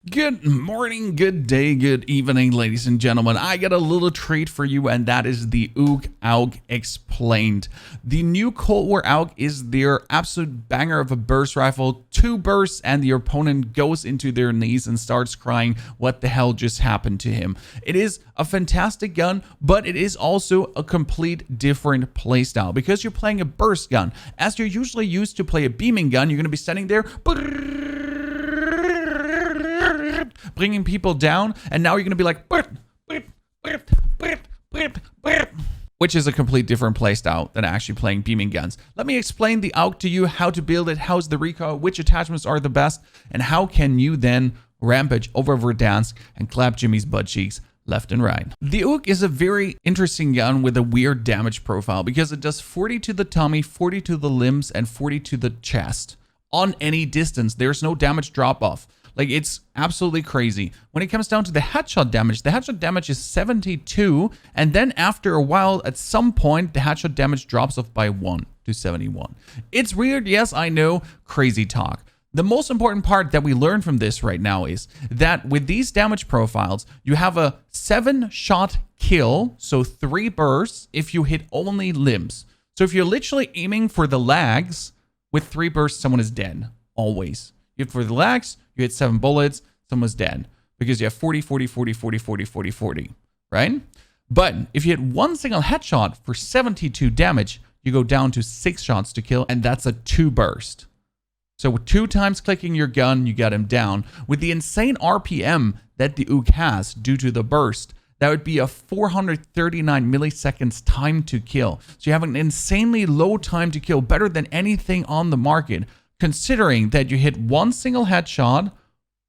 Good morning, good day, good evening, ladies and gentlemen. I got a little treat for you, and that is the AUG Explained. The new Cold War Aug is their absolute banger of a burst rifle. 2 bursts, and the opponent goes into their knees and starts crying what the hell just happened to him. It is a fantastic gun, but it is also a complete different playstyle because you're playing a burst gun. As you're usually used to play a beaming gun, you're going to be standing there bringing people down, and now you're going to be like, which is a complete different playstyle than actually playing beaming guns. Let me explain the AUG to you, how to build it, how's the recoil, which attachments are the best, and how can you then rampage over Verdansk and clap Jimmy's butt cheeks left and right. The AUG is a very interesting gun with a weird damage profile because it does 40 to the tummy, 40 to the limbs, and 40 to the chest on any distance. There's no damage drop off. Like, it's absolutely crazy. When it comes down to the headshot damage is 72, and then after a while, at some point, the headshot damage drops off by 1 to 71. It's weird, yes, I know, crazy talk. The most important part that we learn from this right now is that with these damage profiles, you have a 7-shot kill, so 3 bursts if you hit only limbs. So if you're literally aiming for the legs, with 3 bursts, someone is dead, always. If for the legs, you hit 7 bullets, someone's dead. Because you have 40, 40, 40, 40, 40, 40, 40, right? But if you hit 1 single headshot for 72 damage, you go down to 6 shots to kill, and that's a 2 burst. So with 2 times clicking your gun, you got him down. With the insane RPM that the AUG has due to the burst, that would be a 439 milliseconds time to kill. So you have an insanely low time to kill, better than anything on the market, considering that you hit 1 single headshot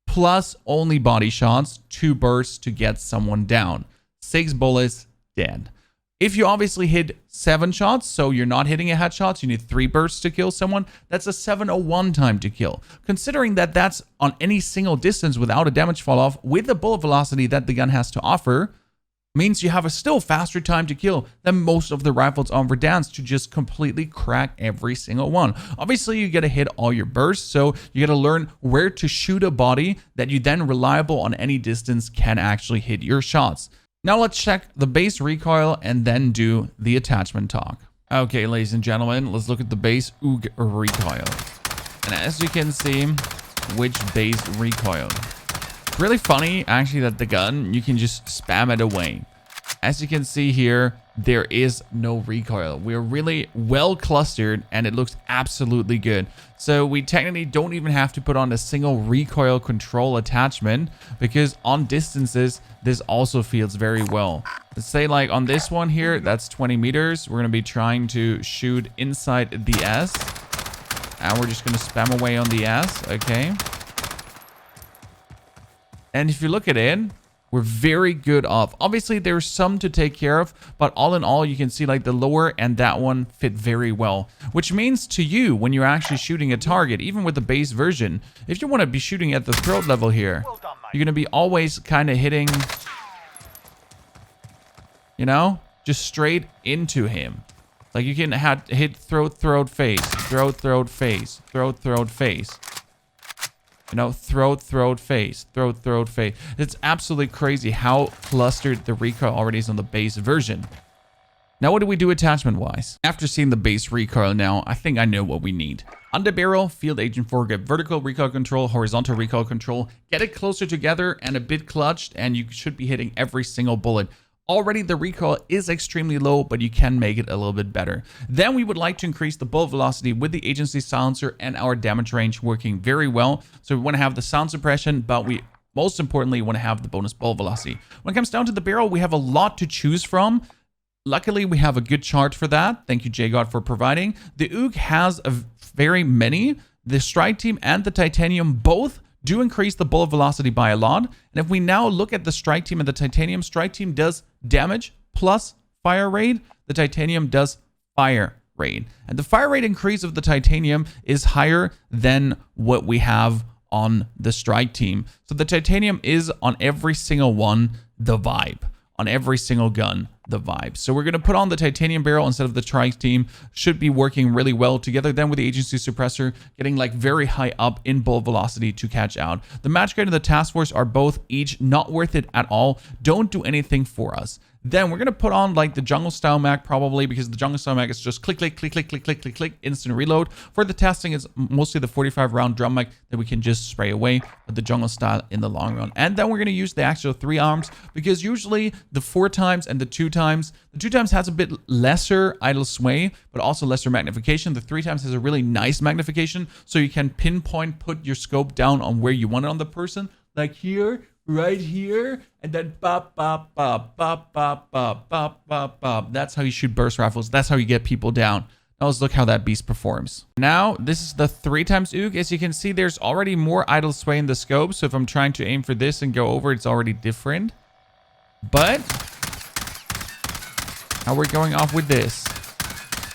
plus only body shots, 2 bursts to get someone down. 6 bullets, dead. If you obviously hit 7 shots, so you're not hitting a headshot, you need 3 bursts to kill someone, that's a 701 time to kill. Considering that that's on any single distance without a damage fall off, with the bullet velocity that the gun has to offer, means you have a still faster time to kill than most of the rifles on Verdansk to just completely crack every single one. Obviously, you got to hit all your bursts, so you got to learn where to shoot a body that you then reliable on any distance can actually hit your shots. Now let's check the base recoil and then do the attachment talk. Okay, ladies and gentlemen, let's look at the base AUG recoil. And as you can see, which base recoil. Really funny actually that the gun, you can just spam it away. As you can see here, there is no recoil. We're really well clustered and it looks absolutely good. So we technically don't even have to put on a single recoil control attachment because on distances, this also feels very well. Let's say like on this one here, that's 20 meters. We're going to be trying to shoot inside the S. And we're just going to spam away on the S. Okay. And if you look at it, we're very good off. Obviously, there's some to take care of, but all in all, you can see like the lower and that one fit very well. Which means to you, when you're actually shooting a target, even with the base version, if you want to be shooting at the throat level here, you're going to be always kind of hitting, you know, just straight into him. Like you can hit throat, face, throat, face, throat, face. You know, throat, face, throat, face. It's absolutely crazy how clustered the recoil already is on the base version. Now, what do we do attachment-wise? After seeing the base recoil now, I think I know what we need. Under barrel, field agent foregrip, vertical recoil control, horizontal recoil control. Get it closer together and a bit clutched, and you should be hitting every single bullet. Already the recoil is extremely low, but you can make it a little bit better. Then we would like to increase the bullet velocity with the agency silencer and our damage range working very well. So we want to have the sound suppression, but we most importantly want to have the bonus bullet velocity. When it comes down to the barrel, we have a lot to choose from. Luckily, we have a good chart for that. Thank you, JGod, for providing. The AUG has very many. The Strike Team and the Titanium both do increase the bullet velocity by a lot. And if we now look at the Strike Team and the Titanium, Strike Team does damage plus fire rate. The Titanium does fire rate. And the fire rate increase of the Titanium is higher than what we have on the Strike Team. So the Titanium is on every single one the vibe. On every single gun the vibe. So we're going to put on the titanium barrel instead of the trike team. Should be working really well together then with the agency suppressor, getting like very high up in bullet velocity to catch out. The match guide and the task force are both each not worth it at all. Don't do anything for us. Then we're going to put on like the jungle style mag probably, because the jungle style mag is just click, click, click, click, click, click, click, click, instant reload. For the testing, it's mostly the 45 round drum mag that we can just spray away with the jungle style in the long run. And then we're going to use the actual 3 arms, because usually the 4 times and the 2 times has a bit lesser idle sway, but also lesser magnification. The 3 times has a really nice magnification, so you can pinpoint, put your scope down on where you want it on the person, like here, right here, and then bop, bop, bop, bop, bop, bop, bop, bop, bop. That's how you shoot burst rifles. That's how you get people down. Now let's look how that beast performs. Now, this is the 3 times AUG. As you can see, there's already more idle sway in the scope. So if I'm trying to aim for this and go over, it's already different. But now we're going off with this.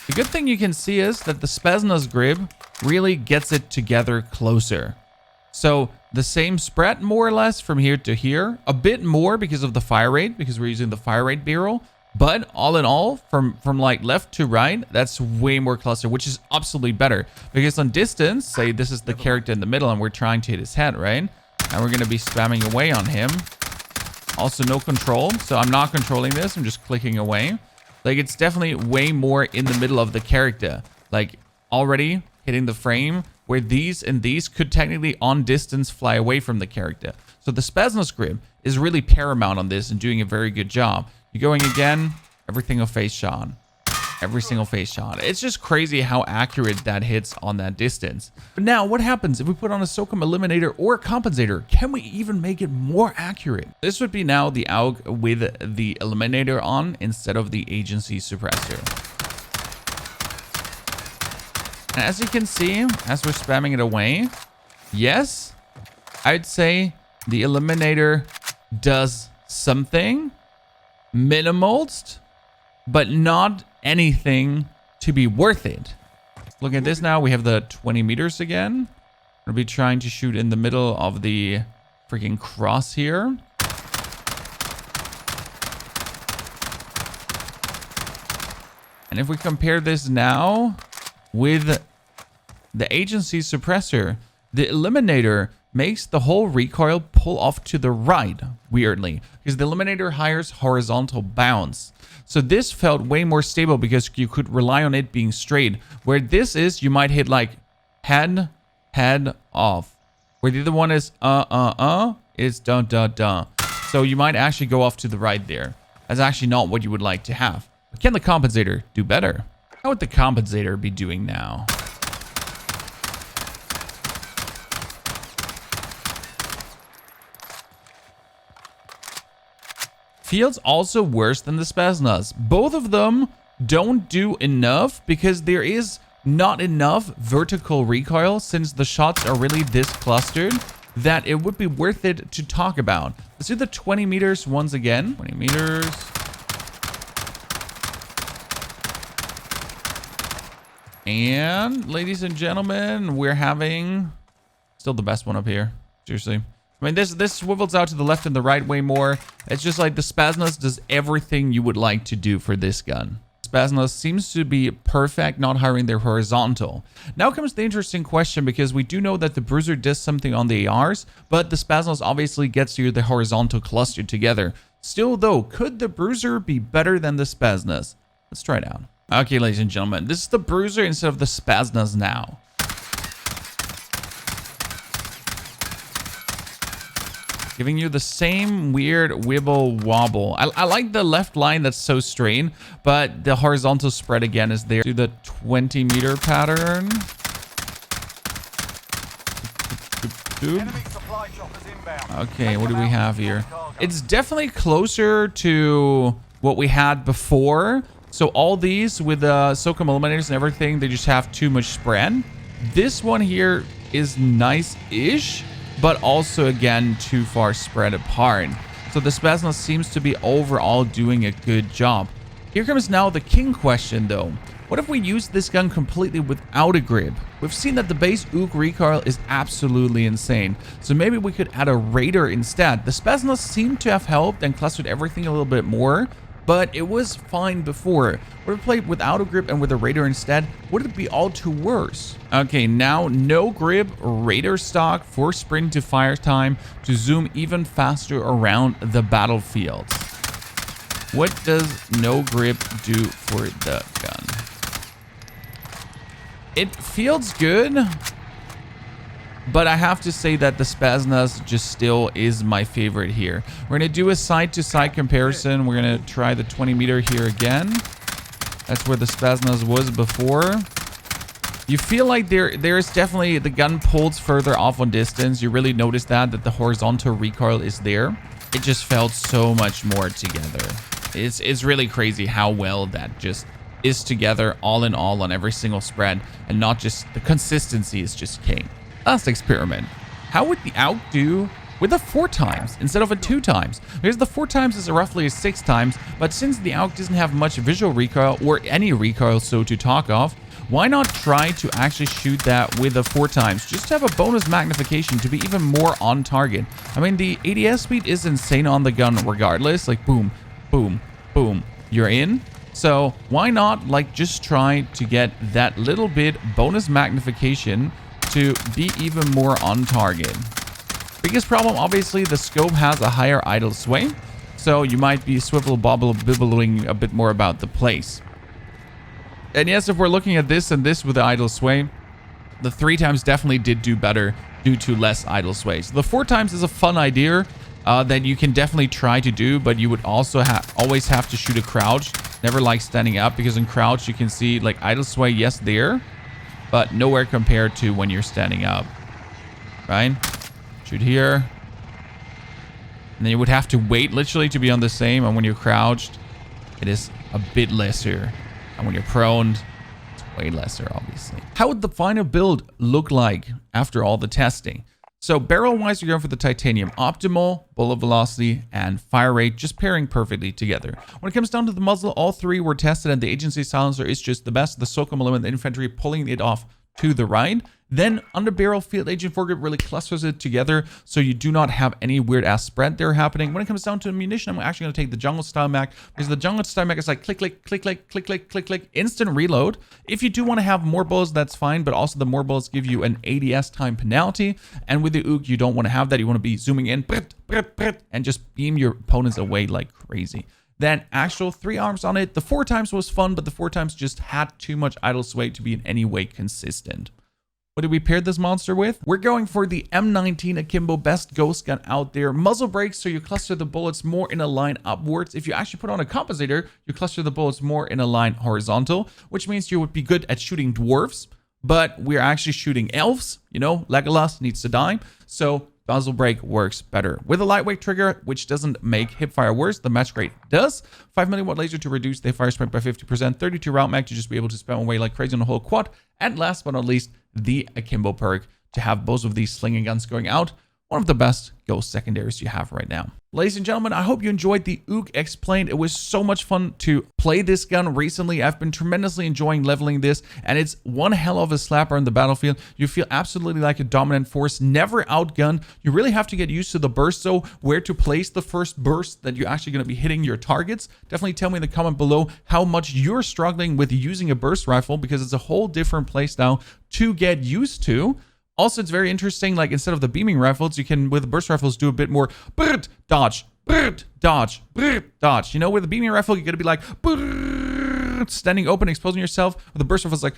The good thing you can see is that the Spetsnaz grip really gets it together closer. So the same spread more or less from here to here, a bit more because of the fire rate, because we're using the fire rate barrel. But all in all, from like left to right, that's way more cluster, which is absolutely better. Because on distance, say this is the character in the middle and we're trying to hit his head, right? And we're going to be spamming away on him. Also no control, so I'm not controlling this, I'm just clicking away. Like it's definitely way more in the middle of the character. Like already hitting the frame, where these and these could technically on distance fly away from the character. So the Spetsnaz grip is really paramount on this and doing a very good job. You're going again, every single face shot. Every single face shot. It's just crazy how accurate that hits on that distance. But now what happens if we put on a SOCOM Eliminator or a compensator? Can we even make it more accurate? This would be now the AUG with the Eliminator on instead of the agency suppressor. And as you can see, as we're spamming it away, yes, I'd say the Eliminator does something minimalist, but not anything to be worth it. Look at this now. We have the 20 meters again. We'll be trying to shoot in the middle of the freaking cross here. And if we compare this now with the agency suppressor, the Eliminator makes the whole recoil pull off to the right, weirdly, because the Eliminator hires horizontal bounce. So this felt way more stable because you could rely on it being straight. Where this is, you might hit like head off. Where the other one is it's dun. So you might actually go off to the right there. That's actually not what you would like to have. But can the compensator do better? How would the compensator be doing now? Feels also worse than the Spetsnaz. Both of them don't do enough because there is not enough vertical recoil, since the shots are really this clustered, that it would be worth it to talk about. Let's do the 20 meters once again. 20 meters. And ladies and gentlemen, we're having still the best one up here. Seriously. I mean, this swivels out to the left and the right way more. It's just like the Spetsnaz does everything you would like to do for this gun. Spetsnaz seems to be perfect not hiring their horizontal. Now comes the interesting question, because we do know that the Bruiser does something on the ARs, but the Spetsnaz obviously gets you the horizontal cluster together. Still though, could the Bruiser be better than the Spetsnaz? Let's try it out. Okay, ladies and gentlemen, this is the Bruiser instead of the Spetsnaz now. Giving you the same weird wibble wobble. I like the left line that's so straight, but the horizontal spread again is there. Do the 20 meter pattern. Okay, what do we have here? It's definitely closer to what we had before. So all these with the SOCOM Eliminators and everything, they just have too much spread. This one here is nice-ish, but also again too far spread apart. So the Spetsnaz seems to be overall doing a good job. Here comes now the king question though. What if we use this gun completely without a grip? We've seen that the base Aug Recoil is absolutely insane, so maybe we could add a Raider instead. The Spetsnaz seemed to have helped and clustered everything a little bit more, but it was fine before. Would it play without a grip and with a radar instead? Would it be all too worse? Okay, now no grip, radar stock for sprint to fire time to zoom even faster around the battlefield. What does no grip do for the gun? It feels good, but I have to say that the Spaznas just still is my favorite here. We're going to do a side-to-side comparison. We're going to try the 20 meter here again. That's where the Spaznas was before. You feel like there's definitely, the gun pulls further off on distance. You really notice that the horizontal recoil is there. It just felt so much more together. It's really crazy how well that just is together all in all on every single spread, and not just, the consistency is just king. Last experiment. How would the AUG do with a 4 times instead of a 2 times? Because the 4 times is roughly a 6 times, but since the AUG doesn't have much visual recoil or any recoil so to talk of, why not try to actually shoot that with a 4 times? Just to have a bonus magnification to be even more on target. I mean, the ADS speed is insane on the gun regardless. Like boom, boom, boom, you're in. So why not like just try to get that little bit bonus magnification to be even more on target. Biggest problem, obviously, the scope has a higher idle sway, so you might be swivel bobble bibbling a bit more about the place. And yes, if we're looking at this and this with the idle sway, the 3 times definitely did do better due to less idle sway. So the 4 times is a fun idea that you can definitely try to do, but you would also always have to shoot a crouch. Never like standing up, because in crouch you can see like idle sway, yes, there, but nowhere compared to when you're standing up, right? Shoot here. And then you would have to wait literally to be on the same. And when you're crouched, it is a bit lesser. And when you're prone, it's way lesser, obviously. How would the final build look like after all the testing? So barrel-wise, you're going for the titanium optimal, bullet velocity, and fire rate, just pairing perfectly together. When it comes down to the muzzle, all 3 were tested, and the agency silencer is just the best. The SOCOM element, the infantry pulling it off to the right. Then under barrel, field agent foregrip really clusters it together, so you do not have any weird ass spread there happening. When it comes down to ammunition, I'm actually going to take the jungle style mag, because the jungle style mag is like click, click, click, click, click, click, click, click, instant reload. If you do want to have more bullets, that's fine, but also the more bullets give you an ADS time penalty. And with the AUG, you don't want to have that. You want to be zooming in and just beam your opponents away like crazy. Then actual 3 arms on it. The 4 times was fun, but the 4 times just had too much idle sway to be in any way consistent. What did we pair this monster with? We're going for the M19 Akimbo, best ghost gun out there. Muzzle brakes, so you cluster the bullets more in a line upwards. If you actually put on a compensator, you cluster the bullets more in a line horizontal, which means you would be good at shooting dwarves, but we're actually shooting elves. You know, Legolas needs to die, so muzzle brake works better. With a lightweight trigger, which doesn't make hipfire worse, the match rate does. 5mm laser to reduce the fire sprint by 50%. 32 round mag to just be able to spam away like crazy on the whole quad. And last but not least, the Akimbo perk to have both of these slinging guns going out. One of the best ghost secondaries you have right now. Ladies and gentlemen, I hope you enjoyed the AUG Explained. It was so much fun to play this gun recently. I've been tremendously enjoying leveling this, and it's one hell of a slapper on the battlefield. You feel absolutely like a dominant force, never outgunned. You really have to get used to the burst, so where to place the first burst that you're actually going to be hitting your targets. Definitely tell me in the comment below how much you're struggling with using a burst rifle, because it's a whole different playstyle to get used to. Also, it's very interesting, like instead of the beaming rifles, you can, with burst rifles, do a bit more dodge, dodge, dodge. You know, with a beaming rifle, you're going to be like standing open, exposing yourself. With the burst rifle, it's like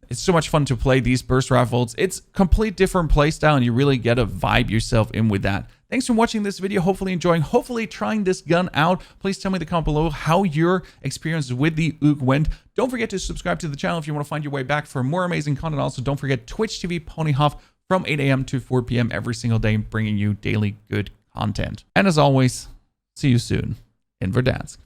it's so much fun to play these burst rifles. It's complete different playstyle, and you really get to vibe yourself in with that. Thanks for watching this video. Hopefully enjoying, hopefully trying this gun out. Please tell me in the comment below how your experience with the AUG went. Don't forget to subscribe to the channel if you want to find your way back for more amazing content. Also, don't forget Twitch TV P4wnyhof from 8 a.m. to 4 p.m. every single day, bringing you daily good content. And as always, see you soon in Verdansk.